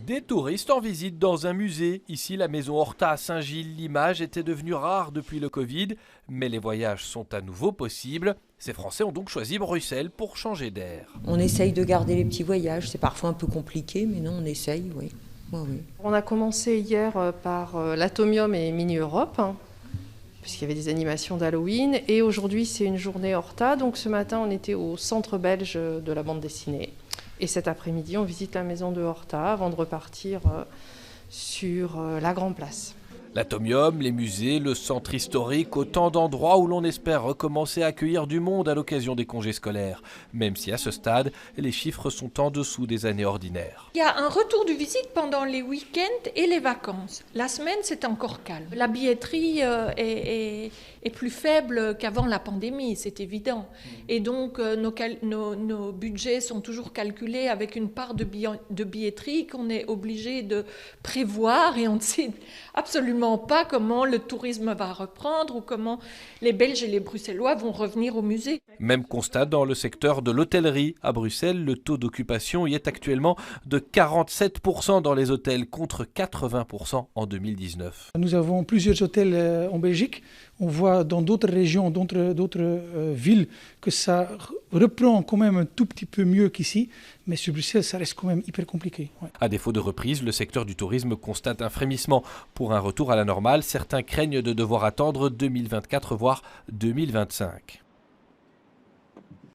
Des touristes en visite dans un musée. Ici, la maison Horta à Saint-Gilles. L'image était devenue rare depuis le Covid, mais les voyages sont à nouveau possibles. Ces Français ont donc choisi Bruxelles pour changer d'air. On essaye de garder les petits voyages. C'est parfois un peu compliqué, mais non, on essaye, oui. Oui, oui. On a commencé hier par l'Atomium et Mini Europe, puisqu'il y avait des animations d'Halloween. Et aujourd'hui, c'est une journée Horta. Donc ce matin, on était au centre belge de la bande dessinée. Et cet après-midi, on visite la maison de Horta avant de repartir sur la Grand Place. L'Atomium, les musées, le centre historique, autant d'endroits où l'on espère recommencer à accueillir du monde à l'occasion des congés scolaires. Même si à ce stade, les chiffres sont en dessous des années ordinaires. Il y a un retour de visite pendant les week-ends et les vacances. La semaine, c'est encore calme. La billetterie est plus faible qu'avant la pandémie, c'est évident. Et donc, nos budgets sont toujours calculés avec une part de billetterie qu'on est obligé de prévoir et on ne sait absolument pas comment le tourisme va reprendre ou comment les Belges et les Bruxellois vont revenir au musée. Même constat dans le secteur de l'hôtellerie. À Bruxelles, le taux d'occupation y est actuellement de 47% dans les hôtels contre 80% en 2019. Nous avons plusieurs hôtels en Belgique. On voit dans d'autres régions, d'autres villes que ça reprend quand même un tout petit peu mieux qu'ici. Mais sur Bruxelles, ça reste quand même hyper compliqué. Ouais. À défaut de reprise, le secteur du tourisme constate un frémissement. Pour un retour à la normale, certains craignent de devoir attendre 2024 voire 2025.